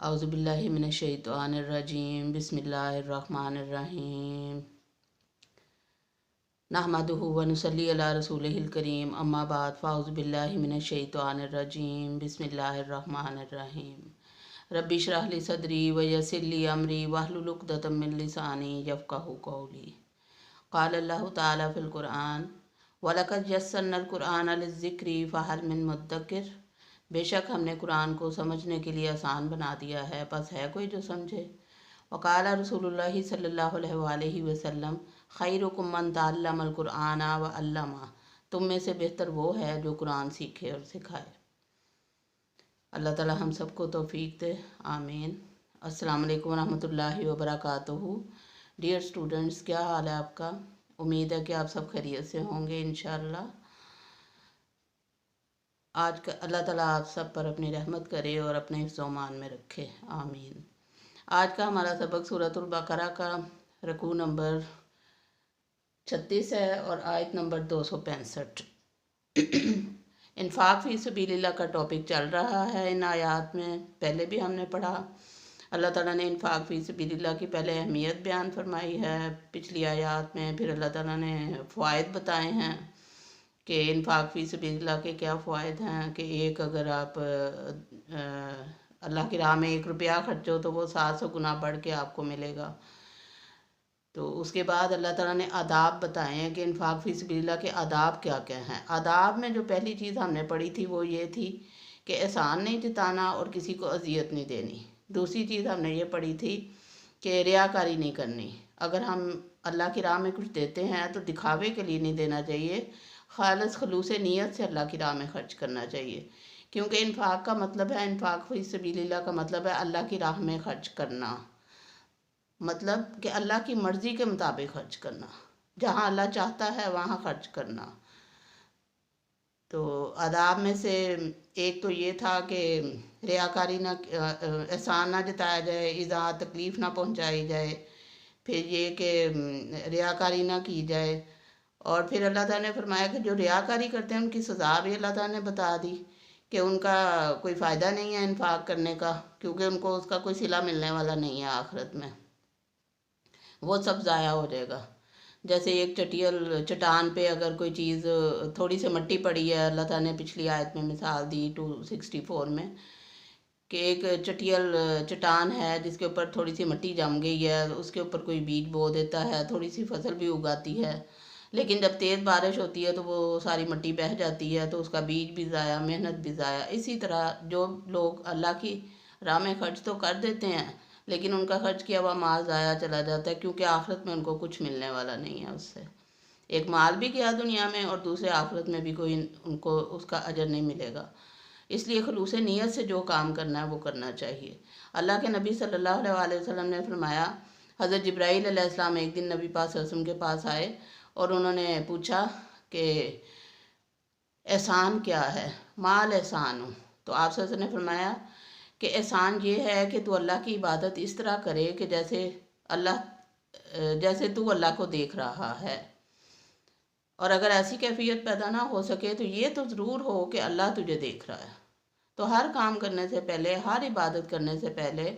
अऊज़ु बिल्लाहि मिनश शैतानिर रजीम बिस्मिल्लाहिर रहमानिर रहीम नहमदुहु व नुसल्ली अला रसूलिहिल करीम अम्मा बाद फ़अऊज़ु बिल्लाहि मिनश शैतानिर रजीम बिस्मिल्लाहिर रहमानिर रहीम रब्बि इश्रह ली सदरी व यस्सिर ली अमरी वहलुल उक़दतम मिन लिसानी यफ़क़हू क़ौली क़ाल अल्लाहु तआला फ़िल क़ुरआन वलक़द यस्सरनल क़ुरआन लिज़्ज़िक्रि फ़हल मिन मुद्दकिर। बेशक हमने कुरान को समझने के लिए आसान बना दिया है, बस है कोई जो समझे। वक़ाला रसूलुल्लाहि सल्लल्लाहु अलैहि वसल्लम खैरुकुम मन तअल्लमल कुरआन व अल्लमा। तुम में से बेहतर वो है जो कुरान सीखे और सिखाए। अल्लाह ताला हम सबको तौफीक दे, आमीन। अस्सलाम वालेकुम रहमतुल्लाहि व बरकातुहू। डियर स्टूडेंट्स, क्या हाल है आपका? उम्मीद है कि आप सब खैरियत से होंगे इंशाअल्लाह। आज का अल्लाह ताला आप सब पर अपनी रहमत करे और अपने हिफ्ज़-ओ-मान में रखे, आमीन। आज का हमारा सबक सूरतुल बकरा का रुकू नंबर 36 है और आयत नंबर 265। इन्फाक फ़ी सबीलिल्लाह का टॉपिक चल रहा है। इन आयात में पहले भी हमने पढ़ा, अल्लाह ताला ने इन्फाक फ़ी सबीलिल्लाह की पहले अहमियत बयान फरमाई है पिछली आयात में, फिर अल्लाह ताला ने फ़वाइद बताए हैं कि इन्फाक फ़ी सबीलिल्लाह के क्या फ़वाइद हैं। कि एक, अगर आप अल्लाह की राह में 1 रुपया खर्चो तो वो 700 गुना बढ़ के आपको मिलेगा। तो उसके बाद अल्लाह ताला ने आदाब बताए हैं कि इन्फाक फ़ी सबीलिल्लाह के आदाब क्या क्या हैं। आदाब में जो पहली चीज़ हमने पढ़ी थी वो ये थी कि एहसान नहीं जताना और किसी को अजियत नहीं देनी। दूसरी चीज़ हमने ये पढ़ी थी कि रियाकारी नहीं करनी। अगर हम अल्लाह की राह में कुछ देते हैं तो दिखावे के लिए नहीं देना चाहिए, खालिस खलूस नीयत से अल्लाह की राह में खर्च करना चाहिए। क्योंकि इन्फाक का मतलब है, इन्फाक फ़ी सबीलिल्लाह का मतलब है अल्लाह की राह में खर्च करना, मतलब कि अल्लाह की मर्ज़ी के मुताबिक खर्च करना, जहाँ अल्लाह चाहता है वहाँ खर्च करना। तो आदाब में से एक तो ये था कि रियाकारी ना, एहसान ना जताया जाए, इज़ा तकलीफ़ ना पहुँचाई जाए, फिर ये कि रियाकारी ना की जाए। और फिर अल्लाह ताला ने फरमाया कि जो रियाकारी करते हैं उनकी सज़ा भी अल्लाह ताला ने बता दी कि उनका कोई फ़ायदा नहीं है इन्फाक करने का, क्योंकि उनको उसका कोई सिला मिलने वाला नहीं है आखिरत में, वो सब ज़ाया हो जाएगा। जैसे एक चट्टान पे अगर कोई चीज़, थोड़ी सी मिट्टी पड़ी है, अल्लाह ताला ने पिछली आयत में मिसाल दी 264 में कि एक चट्टान है जिसके ऊपर थोड़ी सी मिट्टी जम गई है, उसके ऊपर कोई बीज बो देता है, थोड़ी सी फसल भी उगाती है, लेकिन जब तेज़ बारिश होती है तो वो सारी मिट्टी बह जाती है, तो उसका बीज भी ज़ाया, मेहनत भी ज़ाया। इसी तरह जो लोग अल्लाह की राह में खर्च तो कर देते हैं लेकिन उनका खर्च किया हुआ माल ज़ाया चला जाता है, क्योंकि आखिरत में उनको कुछ मिलने वाला नहीं है उससे। एक माल भी गया दुनिया में और दूसरे आखिरत में भी कोई उनको उसका अजर नहीं मिलेगा। इसलिए खलूस नीयत से जो काम करना है वो करना चाहिए। अल्लाह के नबी सल्लल्लाहु अलैहि वसल्लम ने फरमाया, हज़रत जिब्राईल अलैहिस्सलाम एक दिन नबी पाक सल्लल्लाहु अलैहि वसल्लम के पास आए और उन्होंने पूछा कि एहसान क्या है, माल एहसान हूँ। तो आप सल्लल्लाहु अलैहि वसल्लम ने फरमाया कि एहसान ये है कि तू अल्लाह की इबादत इस तरह करे कि जैसे तू अल्लाह को देख रहा है। और अगर ऐसी कैफियत पैदा ना हो सके तो ये तो ज़रूर हो कि अल्लाह तुझे देख रहा है। तो हर काम करने से पहले, हर इबादत करने से पहले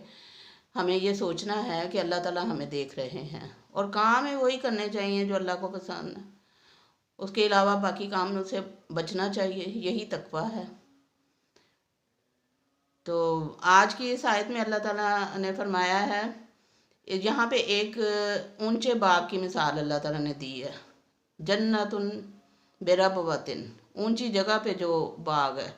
हमें ये सोचना है कि अल्लाह ताला हमें देख रहे हैं, और काम है वही करने चाहिए जो अल्लाह को पसंद है। उसके अलावा बाकी काम से बचना चाहिए, यही तकवा है। तो आज की इस आयत में अल्लाह ताला ने फरमाया है, यहाँ पे एक ऊंचे बाग की मिसाल अल्लाह ताला ने दी है। जन्नतुन बिरबवतिन, ऊंची जगह पे जो बाग है।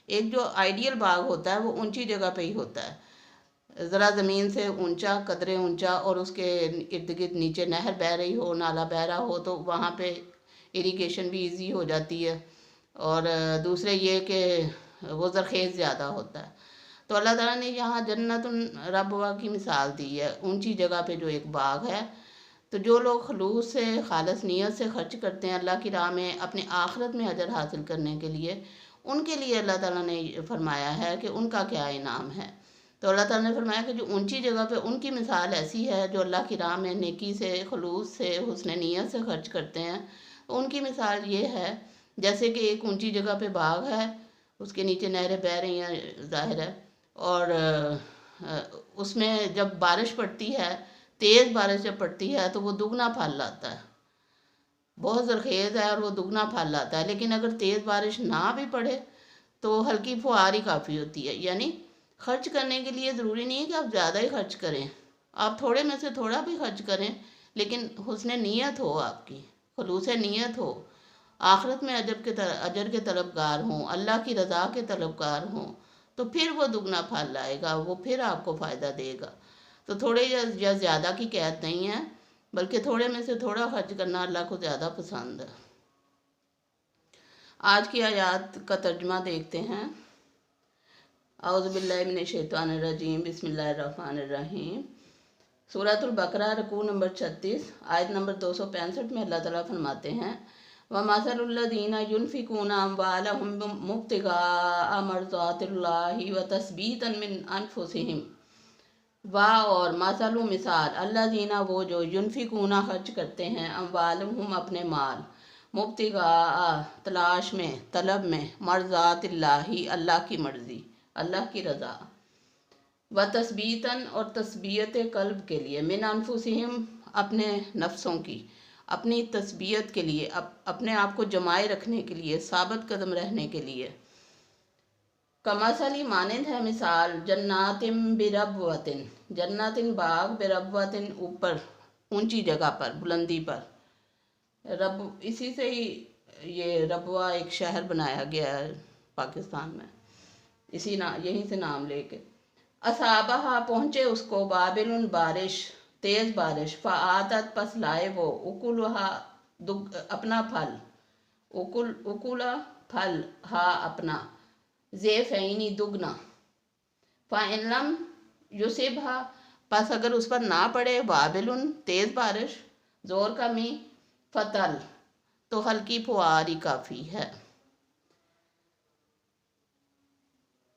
एक जो आइडियल बाग होता है वो ऊंची जगह पे ही होता है, ज़रा ज़मीन से ऊंचा, कदरे ऊंचा, और उसके इर्द गिर्द नीचे नहर बह रही हो, नाला बह रहा हो, तो वहाँ पे इरिगेशन भी इजी हो जाती है। और दूसरे ये कि वो ज़रखेज़ ज़्यादा होता है। तो अल्लाह ताला ने यहाँ जन्नतुन रबवा की मिसाल दी है, ऊंची जगह पे जो एक बाग है। तो जो लोग खलूस से, खालिस नीयत से खर्च करते हैं अल्लाह की राह में अपने आखिरत में अजर हासिल करने के लिए, उनके लिए अल्लाह ताला ने फरमाया है कि उनका क्या इनाम है। तो अल्लाह ताला ने फरमाया कि जो ऊंची जगह पे उनकी मिसाल ऐसी है जो अल्लाह की राह में नेकी से, खलूस से, हुस्न नीयत से खर्च करते हैं। तो उनकी मिसाल ये है जैसे कि एक ऊंची जगह पे बाग है, उसके नीचे नहरें बह रही हैं, ज़ाहिर है, और اس میں جب بارش پڑتی ہے، تیز بارش جب پڑتی ہے تو وہ دگنا پھل لاتا ہے، بہت زرخیز ہے اور وہ دگنا پھل لاتا ہے۔ لیکن اگر تیز بارش نہ بھی پڑے تو ہلکی فوار ہی کافی ہوتی ہے، یعنی خرچ کرنے کے لیے ضروری نہیں ہے کہ آپ زیادہ ہی خرچ کریں، آپ تھوڑے میں سے تھوڑا بھی خرچ کریں، لیکن حسن نیت ہو، آپ کی خلوص نیت ہو، آخرت میں اجر کے طلبگار ہوں، اللہ کی رضا کے طلبگار ہوں، تو پھر وہ دگنا پھل لائے گا، وہ پھر آپ کو فائدہ دے گا۔ تو تھوڑے یا زیادہ کی قید نہیں ہے، بلکہ تھوڑے میں سے تھوڑا خرچ کرنا اللہ کو زیادہ پسند ہے۔ آج کی آیات کا ترجمہ دیکھتے ہیں۔ اعوذ باللہ من الشیطان الرجیم، بسم اللہ الرحمن الرحیم۔ سورۃ البقرہ رکوع نمبر 36، آیت نمبر 265 میں اللہ تعالیٰ فرماتے ہیں، وَمَثَلُ الَّذِينَ يُنْفِقُونَ أَمْوَالَهُمْ ابْتِغَاءَ مَرْضَاتِ اللَّهِ وَتَثْبِيتًا مِّنْ أَنفُسِهِمْ اور مثل مثال الذین وہ جو ینفقون خرچ کرتے ہیں اموالہم اپنے مال مبتغاء تلاش میں، طلب میں، مرضات اللہ اللہ کی مرضی، اللہ کی رضا، وتثبیتاً اور تثبیت قلب کے لیے، من انفسہم اپنے نفسوں کی، اپنی تثبیت کے لیے، اپنے آپ کو جمائے رکھنے کے لیے، ثابت قدم رہنے کے لیے۔ کمثلی مانند ہے مثال جنات بربوۃ، جنات باغ، بربوۃ اوپر اونچی جگہ پر، بلندی پر، رب اسی سے ہی یہ ربوہ ایک شہر بنایا گیا ہے پاکستان میں، یہیں سے نام لے کے۔ اصابہ پہنچے اس کو، بابل بارش، تیز بارش، فآتت پس لائے وہ، اکلہا اپنا پھل، اکلا پھل، ہا اپنا، ضعفین دگنا، فإن لم یصبھا پس اگر اس پر نہ پڑے، وابل تیز بارش، زور کا می، فتل تو ہلکی پھوار ہی کافی ہے۔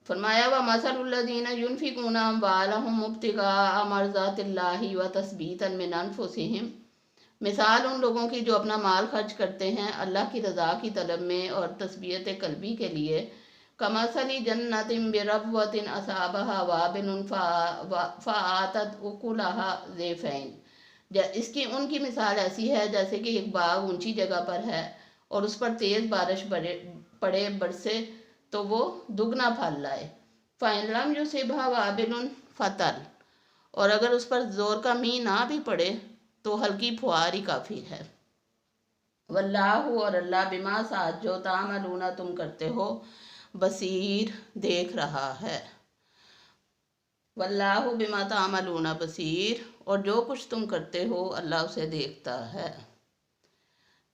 فرمایا وَمَثَلُ الَّذِينَ يُنْفِقُونَ أَمْوَالَهُمْ ابْتِغَاءَ مَرْضَاتِ اللَّهِ وَتَثْبِيتًا مِّنْ أَنفُسِهِمْ مثال ان لوگوں کی جو اپنا مال خرچ کرتے ہیں اللہ کی رضا کی طلب میں اور تثبیت قلبی کے لیے، کمثل جنت بربوۃ اصابها وابل فآتت اکلها ضعفین، ان کی مثال ایسی ہے جیسے کہ ایک باغ اونچی جگہ پر ہے اور اس پر تیز بارش پڑے، برسے تو وہ دگنا پھل لائے۔ فَإِن لَمْ يُصِبْهَا وَابِلٌ فَطَلٌ اور اگر اس پر زور کا می نہ بھی پڑے تو ہلکی پھوار ہی کافی ہے۔ واللہ اور اللہ بما ساتھ جو تعملون تم کرتے ہو، بصیر دیکھ رہا ہے۔ واللہ بما تعملون بصیر اور جو کچھ تم کرتے ہو اللہ اسے دیکھتا ہے۔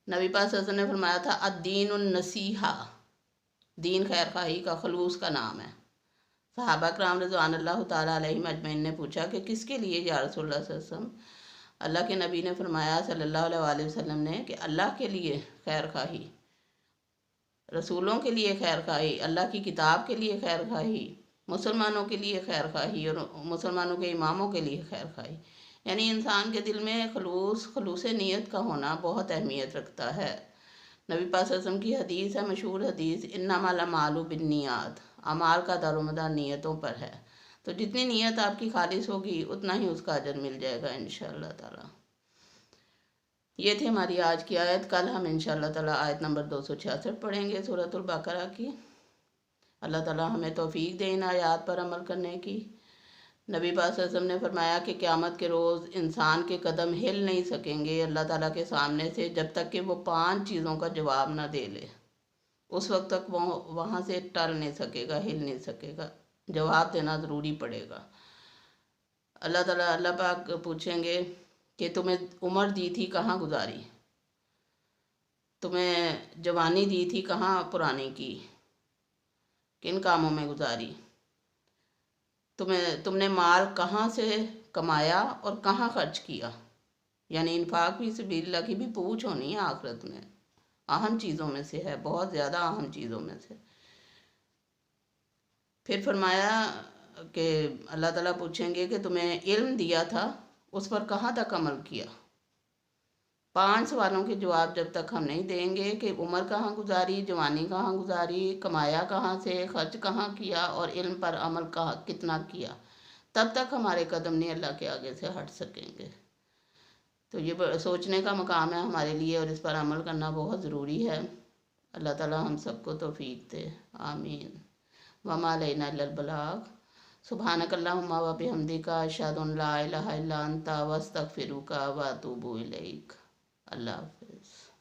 نبی پاک صلی اللہ علیہ وسلم نے فرمایا تھا الدین النصیحہ، دین خیر خواہی کا خلوص کا نام ہے۔ صحابہ کرام رضوان اللہ تعالیٰ علیہم اجمعین نے پوچھا کہ کس کے لیے یا رسول اللہ صلی اللہ علیہ وسلم؟ اللہ کے نبی نے فرمایا صلی اللہ علیہ وآلہ وسلم نے کہ اللہ کے لیے خیر خواہی، رسولوں کے لیے خیر خواہی، اللہ کی کتاب کے لیے خیر خواہی، مسلمانوں کے لیے خیر خواہی اور مسلمانوں کے اماموں کے لیے خیر خواہی، یعنی انسان کے دل میں خلوص نیت کا ہونا بہت اہمیت رکھتا ہے۔ نبی پاک صلی اللہ علیہ وسلم کی حدیث ہے، مشہور حدیث، انما الاعمال بالنیات، اعمال کا دار و مدار نیتوں پر ہے، تو جتنی نیت آپ کی خالص ہوگی اتنا ہی اس کا اجر مل جائے گا انشاءاللہ تعالی۔ یہ تھی ہماری آج کی آیت، کل ہم انشاءاللہ تعالی آیت نمبر 266 پڑھیں گے سورۃ البقرہ کی۔ اللہ تعالی ہمیں توفیق دے ان آیات پر عمل کرنے کی۔ نبی پاک صلی اللہ علیہ وسلم نے فرمایا کہ قیامت کے روز انسان کے قدم ہل نہیں سکیں گے اللہ تعالیٰ کے سامنے سے جب تک کہ وہ 5 چیزوں کا جواب نہ دے لے، اس وقت تک وہ وہاں سے ٹل نہیں سکے گا، ہل نہیں سکے گا، جواب دینا ضروری پڑے گا۔ اللہ پاک پوچھیں گے کہ تمہیں عمر دی تھی کہاں گزاری، تمہیں جوانی دی تھی کہاں پرانی کی، کن کاموں میں گزاری، تم نے مال کہاں سے کمایا اور کہاں خرچ کیا، یعنی انفاق فی سبیل اللہ کی بھی پوچھ ہونی ہے آخرت میں، اہم چیزوں میں سے ہے، بہت زیادہ اہم چیزوں میں سے۔ پھر فرمایا کہ اللہ تعالیٰ پوچھیں گے کہ تمہیں علم دیا تھا اس پر کہاں تک عمل کیا۔ 5 سوالوں کے جواب جب تک ہم نہیں دیں گے کہ عمر کہاں گزاری، جوانی کہاں گزاری، کمایا کہاں سے، خرچ کہاں کیا اور علم پر عمل کتنا کیا، تب تک ہمارے قدم نہیں اللہ کے آگے سے ہٹ سکیں گے۔ تو یہ سوچنے کا مقام ہے ہمارے لیے، اور اس پر عمل کرنا بہت ضروری ہے۔ اللہ تعالی ہم سب کو توفیق دے، آمین۔ وما علینا الا البلاغ۔ سبحانک اللہم و بحمدک، اشہد ان لا الہ الا انت، واستغفرک واتوب الیک۔ اللہ حافظ۔